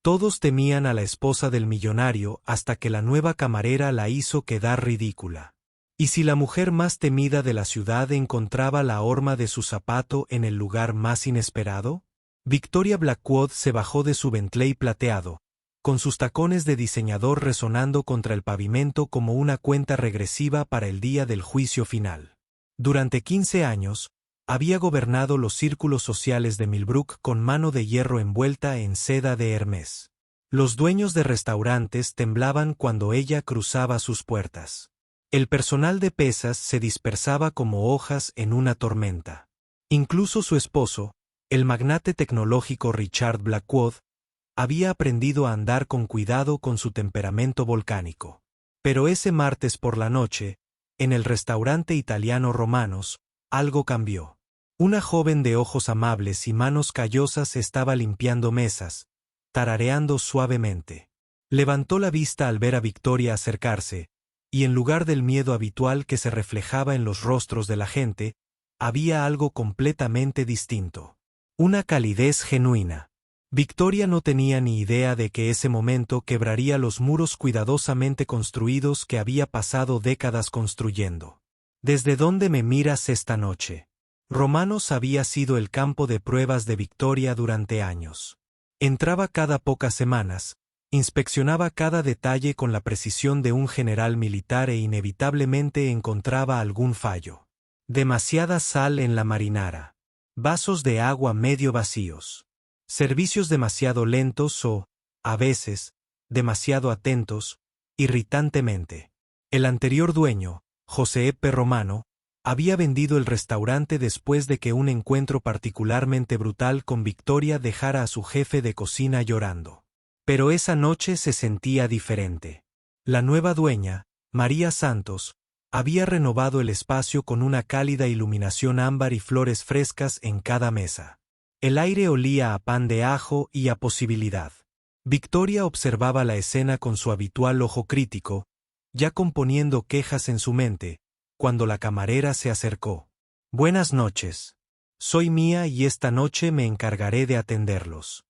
Todos temían a la esposa del millonario hasta que la nueva camarera la hizo quedar ridícula. ¿Y si la mujer más temida de la ciudad encontraba la horma de su zapato en el lugar más inesperado? Victoria Blackwood se bajó de su Bentley plateado, con sus tacones de diseñador resonando contra el pavimento como una cuenta regresiva para el día del juicio final. Durante 15 años, había gobernado los círculos sociales de Millbrook con mano de hierro envuelta en seda de Hermès. Los dueños de restaurantes temblaban cuando ella cruzaba sus puertas. El personal de pesas se dispersaba como hojas en una tormenta. Incluso su esposo, el magnate tecnológico Richard Blackwood, había aprendido a andar con cuidado con su temperamento volcánico. Pero ese martes por la noche, en el restaurante italiano Romanos, algo cambió. Una joven de ojos amables y manos callosas estaba limpiando mesas, tarareando suavemente. Levantó la vista al ver a Victoria acercarse, y en lugar del miedo habitual que se reflejaba en los rostros de la gente, había algo completamente distinto. Una calidez genuina. Victoria no tenía ni idea de que ese momento quebraría los muros cuidadosamente construidos que había pasado décadas construyendo. ¿Desde dónde me miras esta noche? Romanos había sido el campo de pruebas de Victoria durante años. Entraba cada pocas semanas, inspeccionaba cada detalle con la precisión de un general militar e inevitablemente encontraba algún fallo. Demasiada sal en la marinara. Vasos de agua medio vacíos. Servicios demasiado lentos o, a veces, demasiado atentos, irritantemente. El anterior dueño, Giuseppe Romano, había vendido el restaurante después de que un encuentro particularmente brutal con Victoria dejara a su jefe de cocina llorando. Pero esa noche se sentía diferente. La nueva dueña, María Santos, había renovado el espacio con una cálida iluminación ámbar y flores frescas en cada mesa. El aire olía a pan de ajo y a posibilidad. Victoria observaba la escena con su habitual ojo crítico, ya componiendo quejas en su mente, cuando la camarera se acercó. «Buenas noches. Soy Mía y esta noche me encargaré de atenderlos».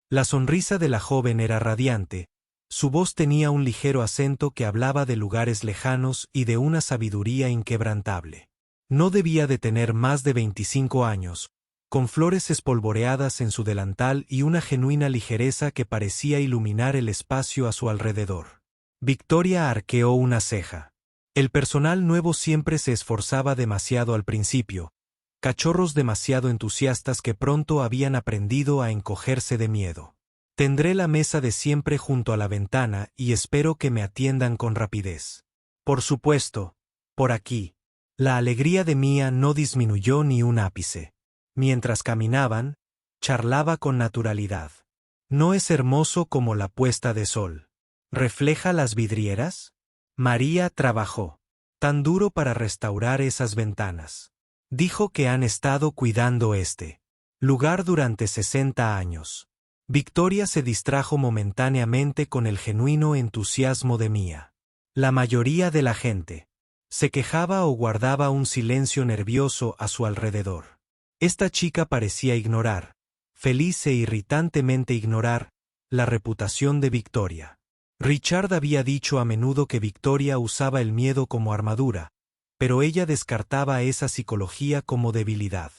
La sonrisa de la joven era radiante, su voz tenía un ligero acento que hablaba de lugares lejanos y de una sabiduría inquebrantable. No debía de tener más de 25 años, con flores espolvoreadas en su delantal y una genuina ligereza que parecía iluminar el espacio a su alrededor. Victoria arqueó una ceja. El personal nuevo siempre se esforzaba demasiado al principio, cachorros demasiado entusiastas que pronto habían aprendido a encogerse de miedo. Tendré la mesa de siempre junto a la ventana y espero que me atiendan con rapidez. Por supuesto, por aquí. La alegría de Mía no disminuyó ni un ápice. Mientras caminaban, charlaba con naturalidad. ¿No es hermoso como la puesta de sol? ¿Refleja las vidrieras? María trabajó tan duro para restaurar esas ventanas. Dijo que han estado cuidando este lugar durante 60 años. Victoria se distrajo momentáneamente con el genuino entusiasmo de Mía. La mayoría de la gente se quejaba o guardaba un silencio nervioso a su alrededor. Esta chica parecía ignorar, feliz e irritantemente ignorar, la reputación de Victoria. Richard había dicho a menudo que Victoria usaba el miedo como armadura, pero ella descartaba esa psicología como debilidad.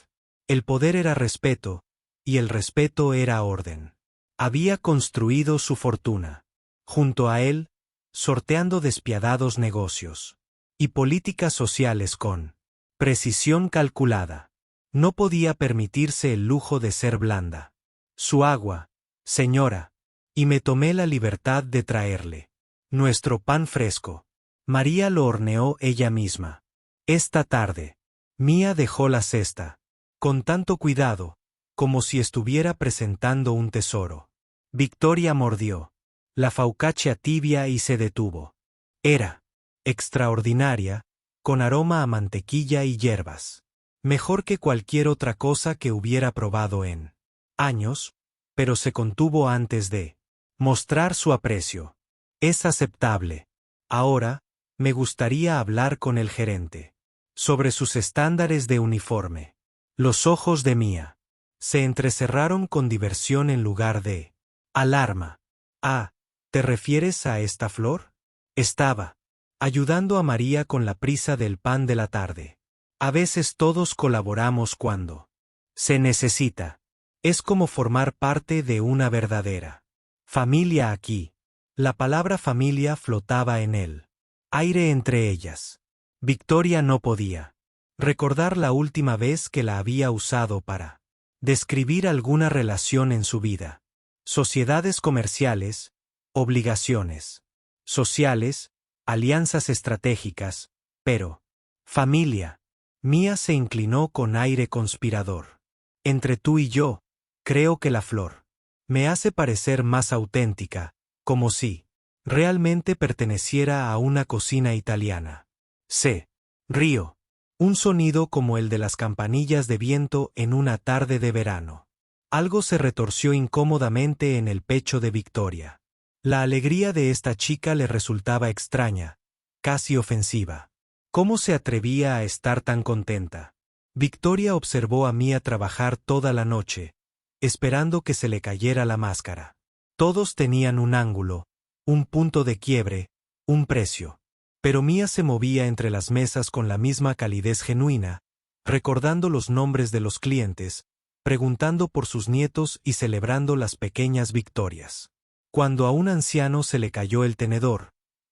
El poder era respeto, y el respeto era orden. Había construido su fortuna. Junto a él, sorteando despiadados negocios y políticas sociales con precisión calculada. No podía permitirse el lujo de ser blanda. Su agua, señora, y me tomé la libertad de traerle nuestro pan fresco. María lo horneó ella misma. Esta tarde, Mía dejó la cesta, con tanto cuidado, como si estuviera presentando un tesoro. Victoria mordió la focaccia tibia y se detuvo. Era extraordinaria, con aroma a mantequilla y hierbas. Mejor que cualquier otra cosa que hubiera probado en años, pero se contuvo antes de mostrar su aprecio. Es aceptable. Ahora, me gustaría hablar con el gerente sobre sus estándares de uniforme. Los ojos de Mía se entrecerraron con diversión en lugar de Alarma. Ah, ¿te refieres a esta flor? Estaba ayudando a María con la prisa del pan de la tarde. A veces todos colaboramos cuando se necesita. Es como formar parte de una verdadera familia aquí. La palabra familia flotaba en el aire entre ellas. Victoria no podía recordar la última vez que la había usado para describir alguna relación en su vida. Sociedades comerciales, obligaciones sociales, alianzas estratégicas, pero familia. Mía se inclinó con aire conspirador. Entre tú y yo, creo que la flor me hace parecer más auténtica, como si realmente perteneciera a una cocina italiana. Se río. Un sonido como el de las campanillas de viento en una tarde de verano. Algo se retorció incómodamente en el pecho de Victoria. La alegría de esta chica le resultaba extraña, casi ofensiva. ¿Cómo se atrevía a estar tan contenta? Victoria observó a Mía trabajar toda la noche, esperando que se le cayera la máscara. Todos tenían un ángulo, un punto de quiebre, un precio. Pero Mía se movía entre las mesas con la misma calidez genuina, recordando los nombres de los clientes, preguntando por sus nietos y celebrando las pequeñas victorias. Cuando a un anciano se le cayó el tenedor,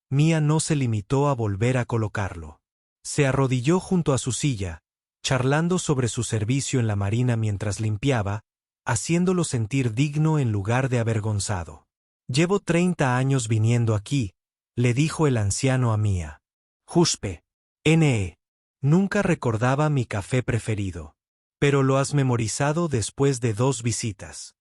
Mía no se limitó a volver a colocarlo. Se arrodilló junto a su silla, charlando sobre su servicio en la marina mientras limpiaba, haciéndolo sentir digno en lugar de avergonzado. Llevo 30 años viniendo aquí, le dijo el anciano a Mía. Juspe. N.E. Nunca recordaba mi café preferido. Pero lo has memorizado después de 2 visitas.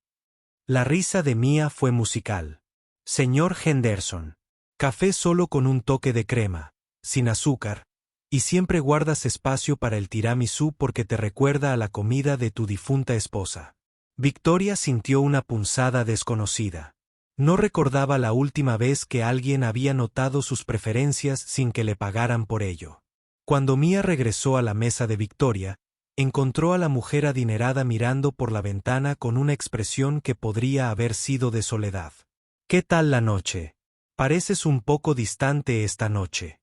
La risa de Mía fue musical. Señor Henderson. Café solo con un toque de crema, sin azúcar, y siempre guardas espacio para el tiramisú porque te recuerda a la comida de tu difunta esposa. Victoria sintió una punzada desconocida. No recordaba la última vez que alguien había notado sus preferencias sin que le pagaran por ello. Cuando Mía regresó a la mesa de Victoria, encontró a la mujer adinerada mirando por la ventana con una expresión que podría haber sido de soledad. ¿Qué tal la noche? Pareces un poco distante esta noche.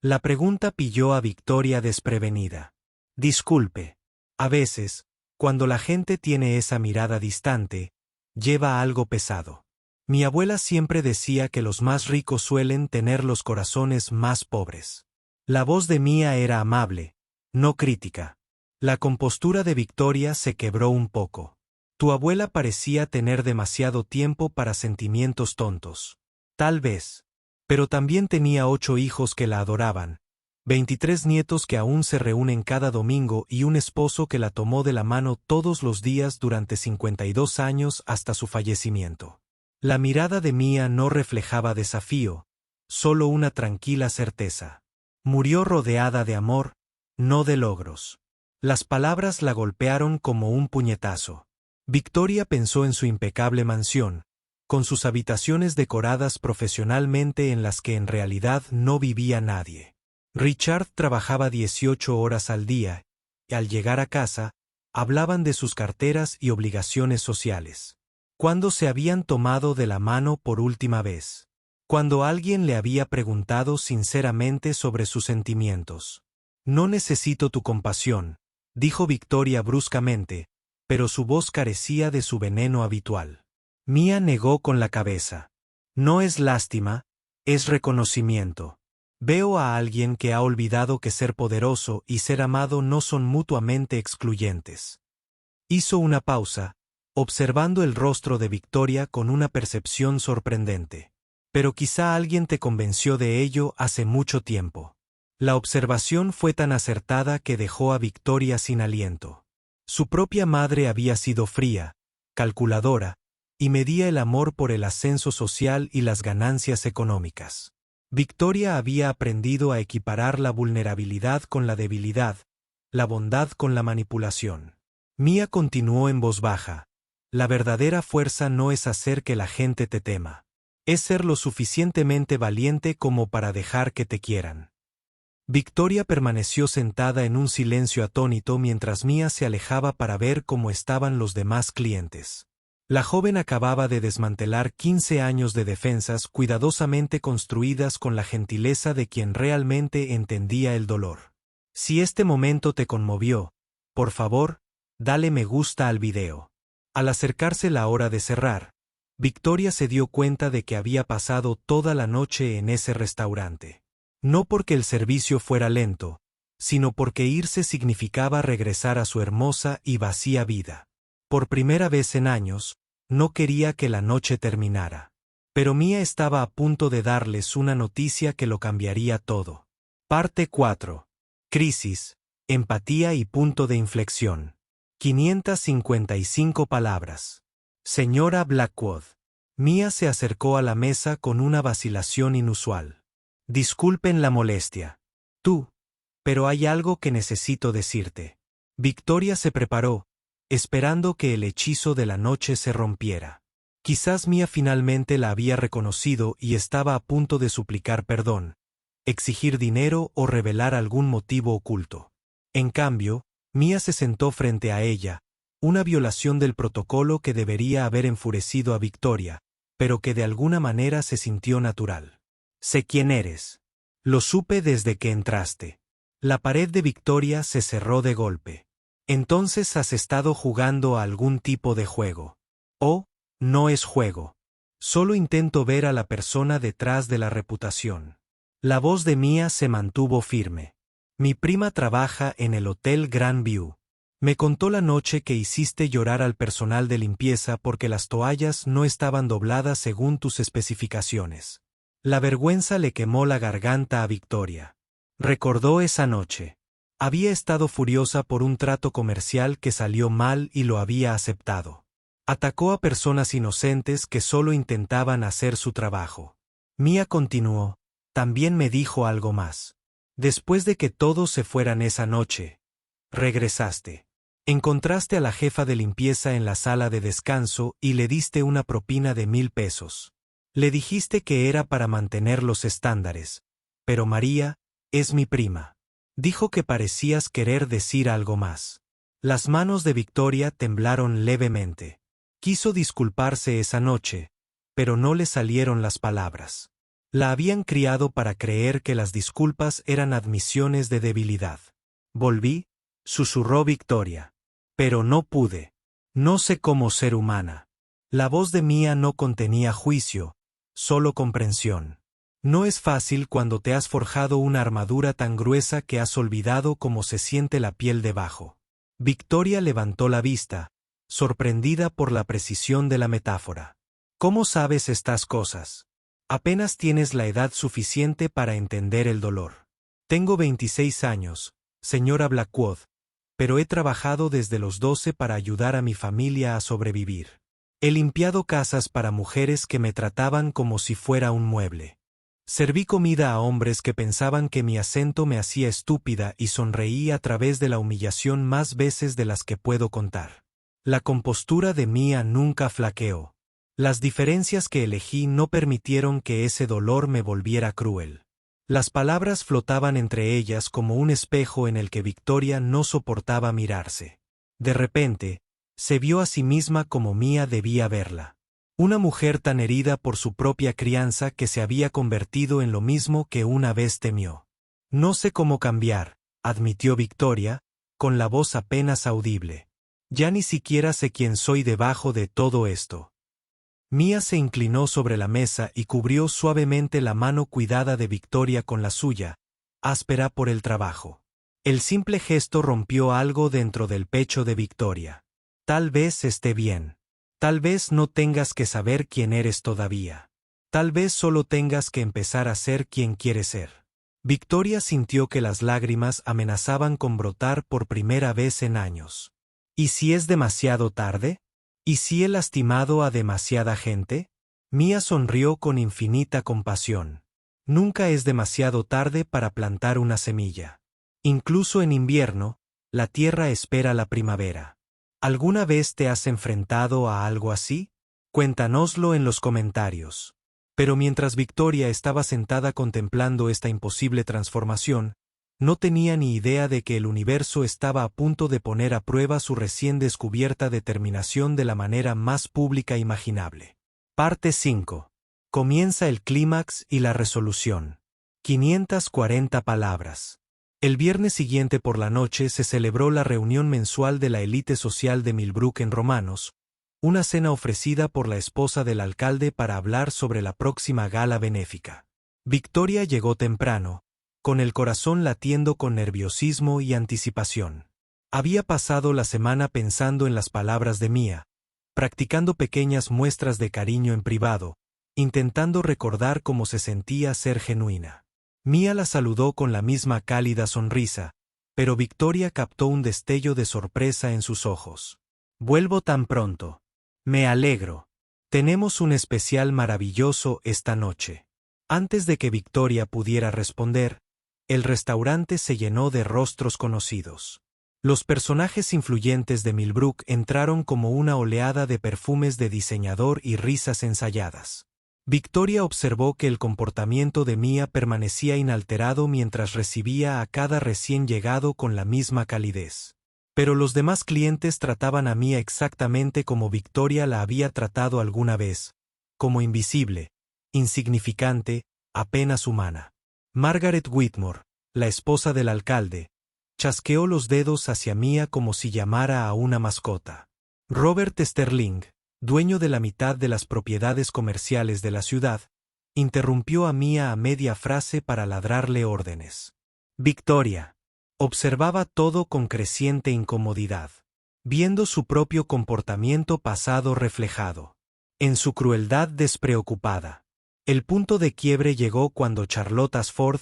La pregunta pilló a Victoria desprevenida. Disculpe. A veces, cuando la gente tiene esa mirada distante, lleva algo pesado. Mi abuela siempre decía que los más ricos suelen tener los corazones más pobres. La voz de Mía era amable, no crítica. La compostura de Victoria se quebró un poco. Tu abuela parecía tener demasiado tiempo para sentimientos tontos. Tal vez. Pero también tenía 8 hijos que la adoraban, 23 nietos que aún se reúnen cada domingo y un esposo que la tomó de la mano todos los días durante 52 años hasta su fallecimiento. La mirada de Mía no reflejaba desafío, solo una tranquila certeza. Murió rodeada de amor, no de logros. Las palabras la golpearon como un puñetazo. Victoria pensó en su impecable mansión, con sus habitaciones decoradas profesionalmente en las que en realidad no vivía nadie. Richard trabajaba 18 horas al día, y al llegar a casa, hablaban de sus carteras y obligaciones sociales. ¿Cuándo se habían tomado de la mano por última vez? Cuando alguien le había preguntado sinceramente sobre sus sentimientos. No necesito tu compasión, dijo Victoria bruscamente, pero su voz carecía de su veneno habitual. Mía negó con la cabeza. No es lástima, es reconocimiento. Veo a alguien que ha olvidado que ser poderoso y ser amado no son mutuamente excluyentes. Hizo una pausa, observando el rostro de Victoria con una percepción sorprendente. Pero quizá alguien te convenció de ello hace mucho tiempo. La observación fue tan acertada que dejó a Victoria sin aliento. Su propia madre había sido fría, calculadora, y medía el amor por el ascenso social y las ganancias económicas. Victoria había aprendido a equiparar la vulnerabilidad con la debilidad, la bondad con la manipulación. Mía continuó en voz baja. La verdadera fuerza no es hacer que la gente te tema. Es ser lo suficientemente valiente como para dejar que te quieran. Victoria permaneció sentada en un silencio atónito mientras Mía se alejaba para ver cómo estaban los demás clientes. La joven acababa de desmantelar 15 años de defensas cuidadosamente construidas con la gentileza de quien realmente entendía el dolor. Si este momento te conmovió, por favor, dale me gusta al video. Al acercarse la hora de cerrar, Victoria se dio cuenta de que había pasado toda la noche en ese restaurante. No porque el servicio fuera lento, sino porque irse significaba regresar a su hermosa y vacía vida. Por primera vez en años, no quería que la noche terminara. Pero Mia estaba a punto de darles una noticia que lo cambiaría todo. Parte 4. Crisis, empatía y punto de inflexión. 555 palabras. Señora Blackwood. Mia se acercó a la mesa con una vacilación inusual. Disculpen la molestia. Tú. Pero hay algo que necesito decirte. Victoria se preparó, esperando que el hechizo de la noche se rompiera. Quizás Mia finalmente la había reconocido y estaba a punto de suplicar perdón, exigir dinero o revelar algún motivo oculto. En cambio, Mia se sentó frente a ella, una violación del protocolo que debería haber enfurecido a Victoria, pero que de alguna manera se sintió natural. Sé quién eres. Lo supe desde que entraste. La pared de Victoria se cerró de golpe. Entonces has estado jugando a algún tipo de juego. Oh, no es juego. Solo intento ver a la persona detrás de la reputación. La voz de Mia se mantuvo firme. Mi prima trabaja en el Hotel Grand View. Me contó la noche que hiciste llorar al personal de limpieza porque las toallas no estaban dobladas según tus especificaciones. La vergüenza le quemó la garganta a Victoria. Recordó esa noche. Había estado furiosa por un trato comercial que salió mal y lo había aceptado. Atacó a personas inocentes que solo intentaban hacer su trabajo. Mia continuó. También me dijo algo más. Después de que todos se fueran esa noche, regresaste. Encontraste a la jefa de limpieza en la sala de descanso y le diste una propina de 1,000 pesos. Le dijiste que era para mantener los estándares. Pero María, es mi prima. Dijo que parecías querer decir algo más. Las manos de Victoria temblaron levemente. Quiso disculparse esa noche, pero no le salieron las palabras. La habían criado para creer que las disculpas eran admisiones de debilidad. Volví, susurró Victoria. Pero no pude. No sé cómo ser humana. La voz de Mia no contenía juicio, solo comprensión. No es fácil cuando te has forjado una armadura tan gruesa que has olvidado cómo se siente la piel debajo. Victoria levantó la vista, sorprendida por la precisión de la metáfora. ¿Cómo sabes estas cosas? Apenas tienes la edad suficiente para entender el dolor. Tengo 26 años, señora Blackwood, pero he trabajado desde los 12 para ayudar a mi familia a sobrevivir. He limpiado casas para mujeres que me trataban como si fuera un mueble. Serví comida a hombres que pensaban que mi acento me hacía estúpida y sonreí a través de la humillación más veces de las que puedo contar. La compostura de Mia nunca flaqueó. Las diferencias que elegí no permitieron que ese dolor me volviera cruel. Las palabras flotaban entre ellas como un espejo en el que Victoria no soportaba mirarse. De repente, se vio a sí misma como Mia debía verla. Una mujer tan herida por su propia crianza que se había convertido en lo mismo que una vez temió. No sé cómo cambiar, admitió Victoria, con la voz apenas audible. Ya ni siquiera sé quién soy debajo de todo esto. Mia se inclinó sobre la mesa y cubrió suavemente la mano cuidada de Victoria con la suya, áspera por el trabajo. El simple gesto rompió algo dentro del pecho de Victoria. Tal vez esté bien. Tal vez no tengas que saber quién eres todavía. Tal vez solo tengas que empezar a ser quien quieres ser. Victoria sintió que las lágrimas amenazaban con brotar por primera vez en años. ¿Y si es demasiado tarde? ¿Y si he lastimado a demasiada gente? Mia sonrió con infinita compasión. Nunca es demasiado tarde para plantar una semilla. Incluso en invierno, la tierra espera la primavera. ¿Alguna vez te has enfrentado a algo así? Cuéntanoslo en los comentarios. Pero mientras Victoria estaba sentada contemplando esta imposible transformación, No tenía ni idea de que el universo estaba a punto de poner a prueba su recién descubierta determinación de la manera más pública imaginable. Parte 5. Comienza el clímax y la resolución. 540 palabras. El viernes siguiente por la noche se celebró la reunión mensual de la élite social de Millbrook en Romanos, una cena ofrecida por la esposa del alcalde para hablar sobre la próxima gala benéfica. Victoria llegó temprano, con el corazón latiendo con nerviosismo y anticipación. Había pasado la semana pensando en las palabras de Mia, practicando pequeñas muestras de cariño en privado, intentando recordar cómo se sentía ser genuina. Mia la saludó con la misma cálida sonrisa, pero Victoria captó un destello de sorpresa en sus ojos. «Vuelvo tan pronto. Me alegro. Tenemos un especial maravilloso esta noche». Antes de que Victoria pudiera responder, el restaurante se llenó de rostros conocidos. Los personajes influyentes de Millbrook entraron como una oleada de perfumes de diseñador y risas ensayadas. Victoria observó que el comportamiento de Mia permanecía inalterado mientras recibía a cada recién llegado con la misma calidez. Pero los demás clientes trataban a Mia exactamente como Victoria la había tratado alguna vez, como invisible, insignificante, apenas humana. Margaret Whitmore, la esposa del alcalde, chasqueó los dedos hacia Mia como si llamara a una mascota. Robert Sterling, dueño de la mitad de las propiedades comerciales de la ciudad, interrumpió a Mia a media frase para ladrarle órdenes. Victoria observaba todo con creciente incomodidad, viendo su propio comportamiento pasado reflejado en su crueldad despreocupada. El punto de quiebre llegó cuando Charlotte Ashford,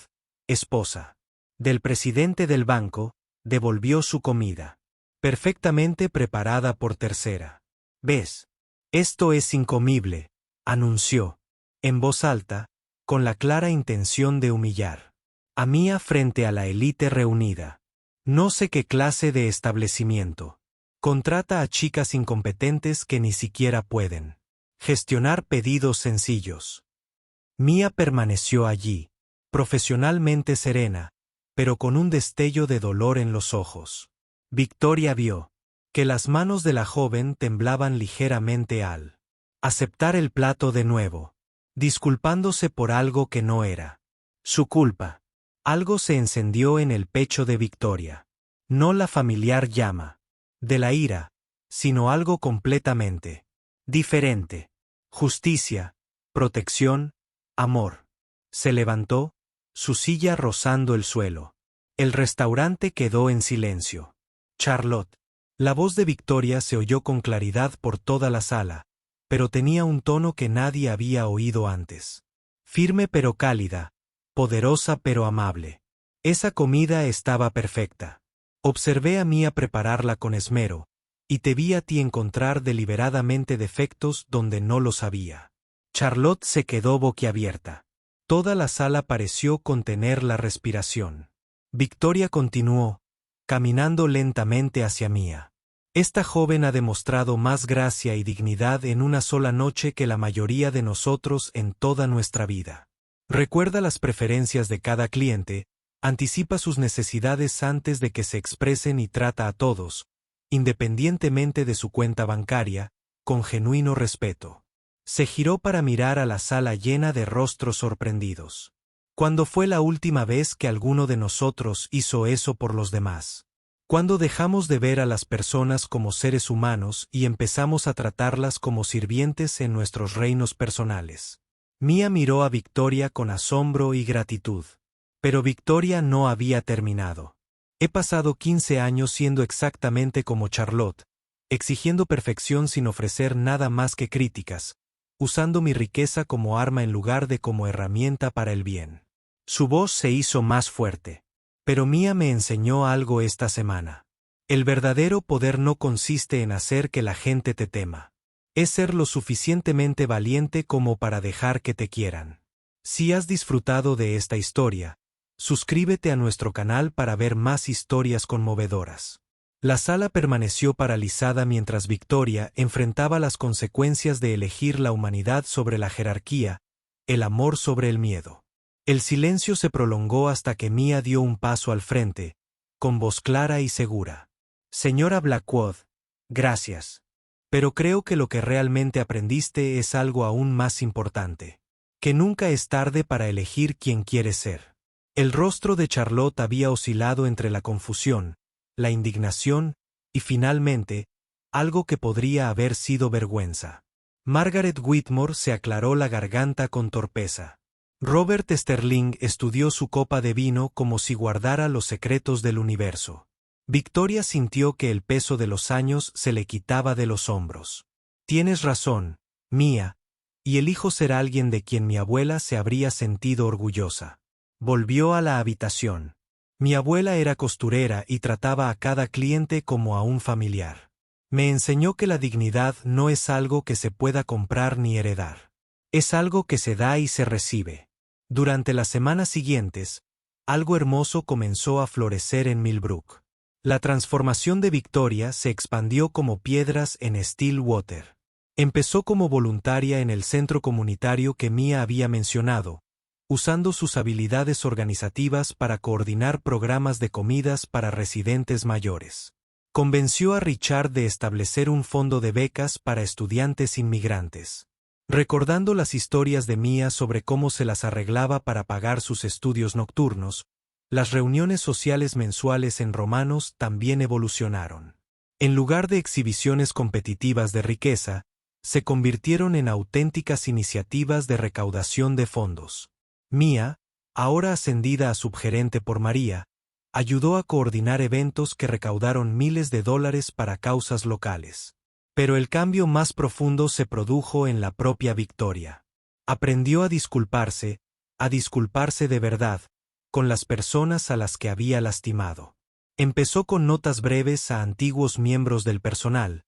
esposa del presidente del banco, devolvió su comida, perfectamente preparada por tercera vez. «Esto es incomible», anunció, en voz alta, con la clara intención de humillar a Mia frente a la élite reunida. «No sé qué clase de establecimiento contrata a chicas incompetentes que ni siquiera pueden gestionar pedidos sencillos». Mia permaneció allí, profesionalmente serena, pero con un destello de dolor en los ojos. Victoria vio que las manos de la joven temblaban ligeramente al aceptar el plato de nuevo, disculpándose por algo que no era su culpa. Algo se encendió en el pecho de Victoria. No la familiar llama de la ira, sino algo completamente diferente. Justicia, protección, amor. Se levantó, su silla rozando el suelo. El restaurante quedó en silencio. Charlotte. La voz de Victoria se oyó con claridad por toda la sala, pero tenía un tono que nadie había oído antes. Firme pero cálida, poderosa pero amable. Esa comida estaba perfecta. Observé a Mia prepararla con esmero, y te vi a ti encontrar deliberadamente defectos donde no los había. Charlotte se quedó boquiabierta. Toda la sala pareció contener la respiración. Victoria continuó, caminando lentamente hacia Mia. Esta joven ha demostrado más gracia y dignidad en una sola noche que la mayoría de nosotros en toda nuestra vida. Recuerda las preferencias de cada cliente, anticipa sus necesidades antes de que se expresen y trata a todos, independientemente de su cuenta bancaria, con genuino respeto. Se giró para mirar a la sala llena de rostros sorprendidos. ¿Cuándo fue la última vez que alguno de nosotros hizo eso por los demás? ¿Cuándo dejamos de ver a las personas como seres humanos y empezamos a tratarlas como sirvientes en nuestros reinos personales? Mia miró a Victoria con asombro y gratitud. Pero Victoria no había terminado. He pasado 15 años siendo exactamente como Charlotte, exigiendo perfección sin ofrecer nada más que críticas, usando mi riqueza como arma en lugar de como herramienta para el bien. Su voz se hizo más fuerte. Pero Mia me enseñó algo esta semana. El verdadero poder no consiste en hacer que la gente te tema. Es ser lo suficientemente valiente como para dejar que te quieran. Si has disfrutado de esta historia, suscríbete a nuestro canal para ver más historias conmovedoras. La sala permaneció paralizada mientras Victoria enfrentaba las consecuencias de elegir la humanidad sobre la jerarquía, el amor sobre el miedo. El silencio se prolongó hasta que Mia dio un paso al frente, con voz clara y segura. Señora Blackwood, gracias. Pero creo que lo que realmente aprendiste es algo aún más importante. Que nunca es tarde para elegir quién quieres ser. El rostro de Charlotte había oscilado entre la confusión, la indignación y finalmente, algo que podría haber sido vergüenza. Margaret Whitmore se aclaró la garganta con torpeza. Robert Sterling estudió su copa de vino como si guardara los secretos del universo. Victoria sintió que el peso de los años se le quitaba de los hombros. Tienes razón, Mia, y elijo ser alguien de quien mi abuela se habría sentido orgullosa. Volvió a la habitación. Mi abuela era costurera y trataba a cada cliente como a un familiar. Me enseñó que la dignidad no es algo que se pueda comprar ni heredar. Es algo que se da y se recibe. Durante las semanas siguientes, algo hermoso comenzó a florecer en Millbrook. La transformación de Victoria se expandió como piedras en Stillwater. Empezó como voluntaria en el centro comunitario que Mia había mencionado, usando sus habilidades organizativas para coordinar programas de comidas para residentes mayores. Convenció a Richard de establecer un fondo de becas para estudiantes inmigrantes. Recordando las historias de Mia sobre cómo se las arreglaba para pagar sus estudios nocturnos, las reuniones sociales mensuales en Romanos también evolucionaron. En lugar de exhibiciones competitivas de riqueza, se convirtieron en auténticas iniciativas de recaudación de fondos. Mia, ahora ascendida a subgerente por María, ayudó a coordinar eventos que recaudaron miles de dólares para causas locales. Pero el cambio más profundo se produjo en la propia Victoria. Aprendió a disculparse de verdad, con las personas a las que había lastimado. Empezó con notas breves a antiguos miembros del personal,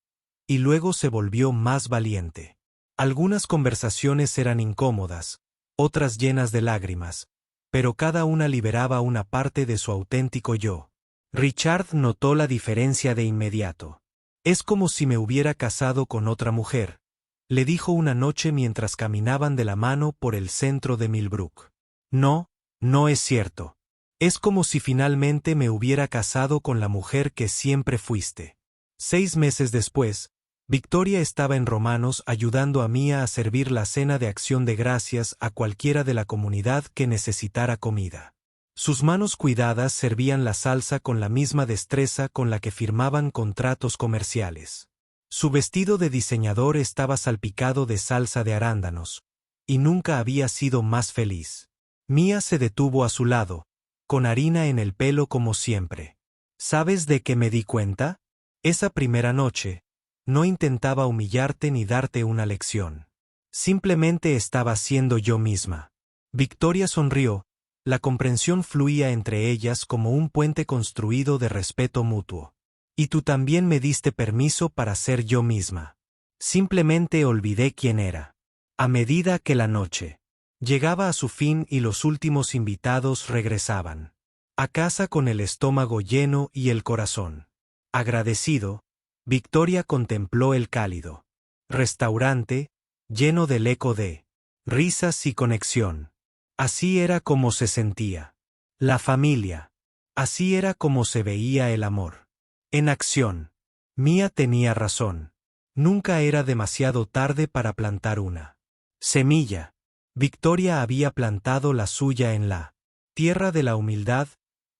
y luego se volvió más valiente. Algunas conversaciones eran incómodas, otras llenas de lágrimas, pero cada una liberaba una parte de su auténtico yo. Richard notó la diferencia de inmediato. Es como si me hubiera casado con otra mujer, le dijo una noche mientras caminaban de la mano por el centro de Millbrook. No, no es cierto. Es como si finalmente me hubiera casado con la mujer que siempre fuiste. 6 meses después, Victoria estaba en Romanos ayudando a Mia a servir la cena de acción de gracias a cualquiera de la comunidad que necesitara comida. Sus manos cuidadas servían la salsa con la misma destreza con la que firmaban contratos comerciales. Su vestido de diseñador estaba salpicado de salsa de arándanos, y nunca había sido más feliz. Mia se detuvo a su lado, con harina en el pelo como siempre. ¿Sabes de qué me di cuenta? Esa primera noche, no intentaba humillarte ni darte una lección. Simplemente estaba siendo yo misma. Victoria sonrió. La comprensión fluía entre ellas como un puente construido de respeto mutuo. Y tú también me diste permiso para ser yo misma. Simplemente olvidé quién era. A medida que la noche llegaba a su fin y los últimos invitados regresaban a casa con el estómago lleno y el corazón agradecido, Victoria contempló el cálido restaurante, lleno del eco de risas y conexión. Así era como se sentía la familia. Así era como se veía el amor. En acción. Mia tenía razón. Nunca era demasiado tarde para plantar una semilla. Victoria había plantado la suya en la tierra de la humildad,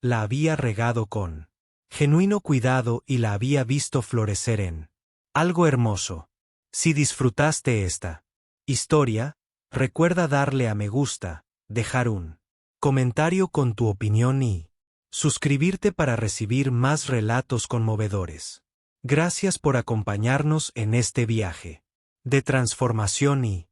la había regado con genuino cuidado y la había visto florecer en algo hermoso. Si disfrutaste esta historia, recuerda darle a me gusta, dejar un comentario con tu opinión y suscribirte para recibir más relatos conmovedores. Gracias por acompañarnos en este viaje de transformación y